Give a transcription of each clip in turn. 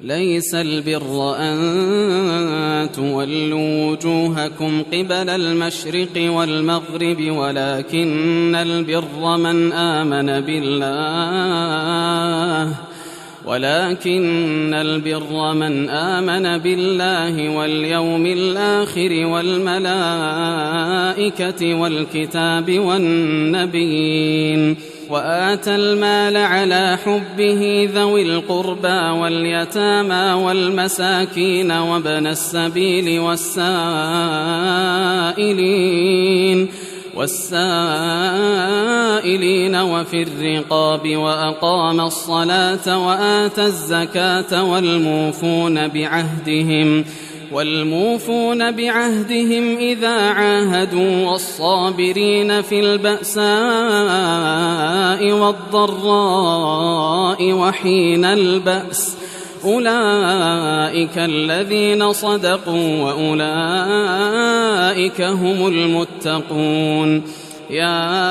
ليس البر أن تولوا وجوهكم قبل المشرق والمغرب ولكن البر من آمن بالله واليوم الآخر والملائكة والكتاب والنبيين وآتى المال على حبه ذوي القربى واليتامى والمساكين وابن السبيل والسائلين وفي الرقاب وأقام الصلاة وآتى الزكاة والموفون بعهدهم إذا عاهدوا والصابرين في البأساء والضراء وحين البأس أولئك الذين صدقوا وأولئك هم المتقون. يا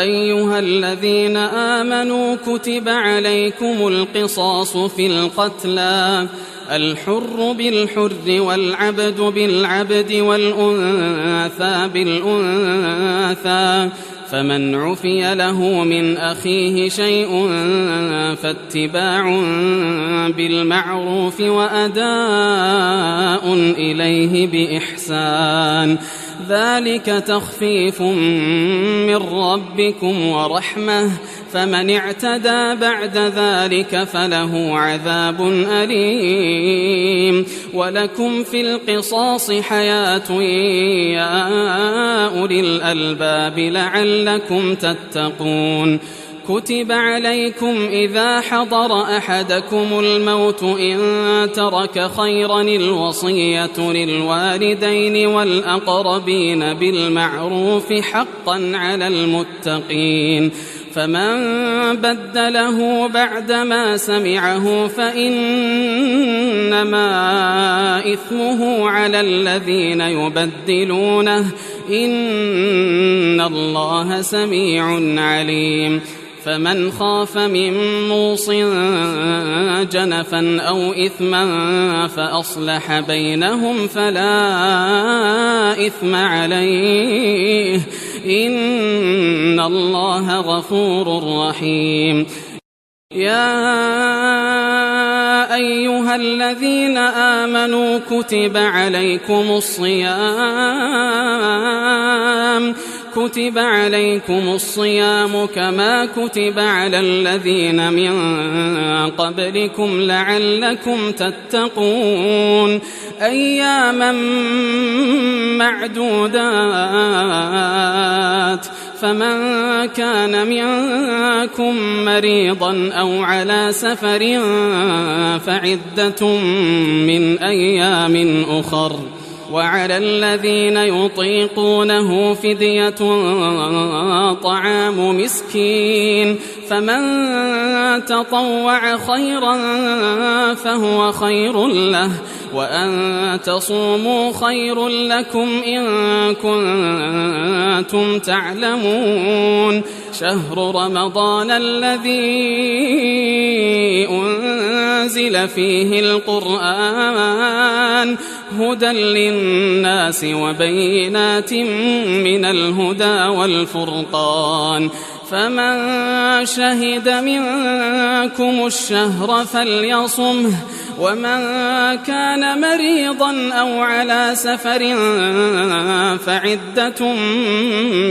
أيها الذين آمنوا كتب عليكم القصاص في القتلى الحر بالحر والعبد بالعبد والأنثى بالأنثى فمن عفي له من أخيه شيء فاتباع بالمعروف وأداء إليه بإحسان ذلك تخفيف من ربكم ورحمة فمن اعتدى بعد ذلك فله عذاب أليم. ولكم في القصاص حياة يا أولي الألباب لعلكم تتقون. كتب عليكم إذا حضر أحدكم الموت إن ترك خيرا الوصية للوالدين والأقربين بالمعروف حقا على المتقين فمن بدله بعدما سمعه فإنما إثمه على الذين يبدلونه إن الله سميع عليم. فمن خاف من موص جنفا أو إثما فأصلح بينهم فلا إثم عليه إن الله غفور رحيم. يا أيها الذين آمنوا كتب عليكم الصيام كما كتب على الذين من قبلكم لعلكم تتقون أياما معدودات فمن كان منكم مريضا أو على سفر فعدة من أيام أخر وعلى الذين يطيقونه فدية طعام مسكين فمن تطوع خيرا فهو خير له وأن تصوموا خير لكم إن كنتم تعلمون. شهر رمضان الذي أنزل فيه القرآن هدى للناس وبينات من الهدى والفرقان فمن شهد منكم الشهر فليصمه ومن كان مريضا أو على سفر فعدة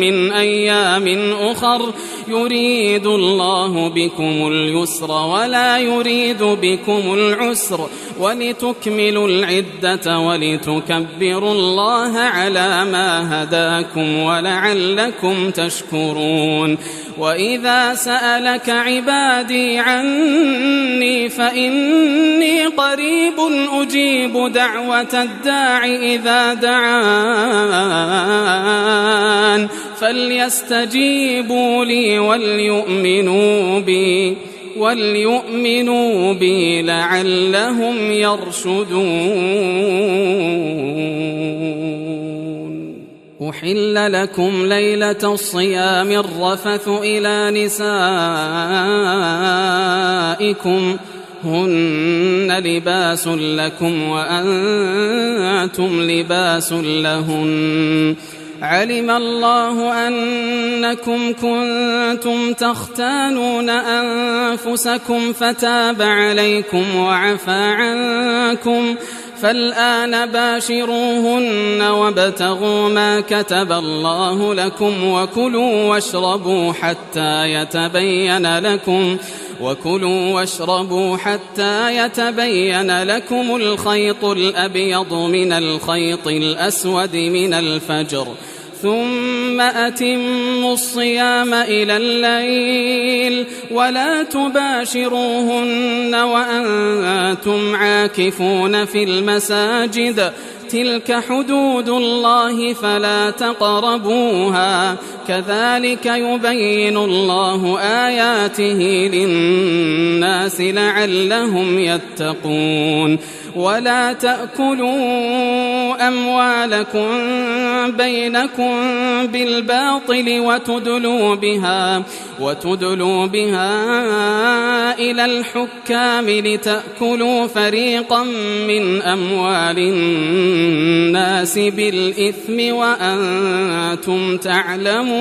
من أيام أخر يريد الله بكم اليسر ولا يريد بكم العسر ولتكملوا العدة ولتكبروا الله على ما هداكم ولعلكم تشكرون. وإذا سألك عبادي عني فإني قريب أجيب دعوة الداع إذا دعان فليستجيبوا لي وليؤمنوا بي لعلهم يرشدون. أحل لكم ليلة الصيام الرفث إلى نسائكم هن لباس لكم وأنتم لباس لهن علم الله أنكم كنتم تختانون أنفسكم فتاب عليكم وعفى عنكم فالآن باشروهن وابتغوا ما كتب الله لكم وكلوا واشربوا حتى يتبين لكم الخيط الأبيض من الخيط الأسود من الفجر ثم أتموا الصيام إلى الليل ولا تباشروهن وأنتم عاكفون في المساجد تلك حدود الله فلا تقربوها كذلك يبين الله آياته للناس لعلهم يتقون ولا تأكلوا أموالكم بينكم بالباطل وتدلوا بها إلى الحكام لتأكلوا فريقا من أموال الناس بالإثم وأنتم تعلمون